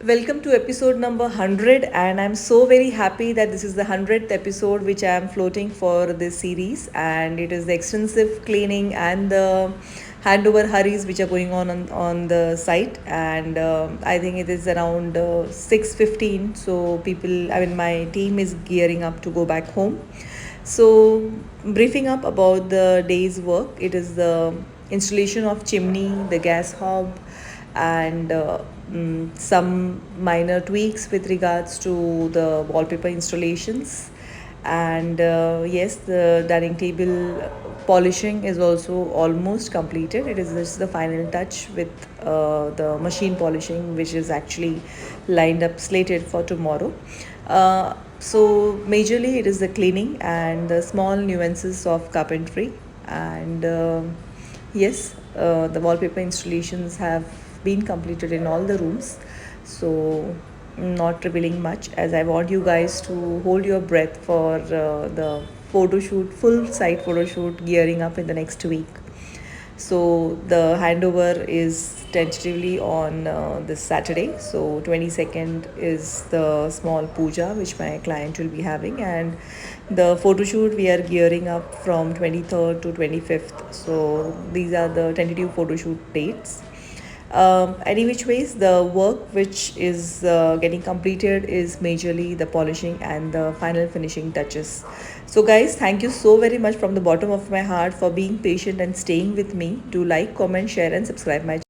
Welcome to episode number 100, and I'm so very happy that this is the 100th episode which I am floating for this series. And it is the extensive cleaning and the handover hurries which are going on the site. And I think it is around 6:15. So, my team is gearing up to go back home. So, briefing up about the day's work, it is the installation of chimney, the gas hob, and some minor tweaks with regards to the wallpaper installations. And yes, the dining table polishing is also almost completed. It is just the final touch with the machine polishing, which is actually lined up slated for tomorrow. So majorly it is the cleaning and the small nuances of carpentry. And yes, the wallpaper installations have been completed in all the rooms. So not revealing much, as I want you guys to hold your breath for the photo shoot, full site photo shoot gearing up in the next week. So the handover is tentatively on this Saturday. So 22nd is the small puja which my client will be having, and the photo shoot we are gearing up from 23rd to 25th. So these are the tentative photo shoot dates. Any which ways, the work which is getting completed is majorly the polishing and the final finishing touches. So guys, thank you so very much from the bottom of my heart for being patient and staying with me. Do like, comment, share and subscribe my channel.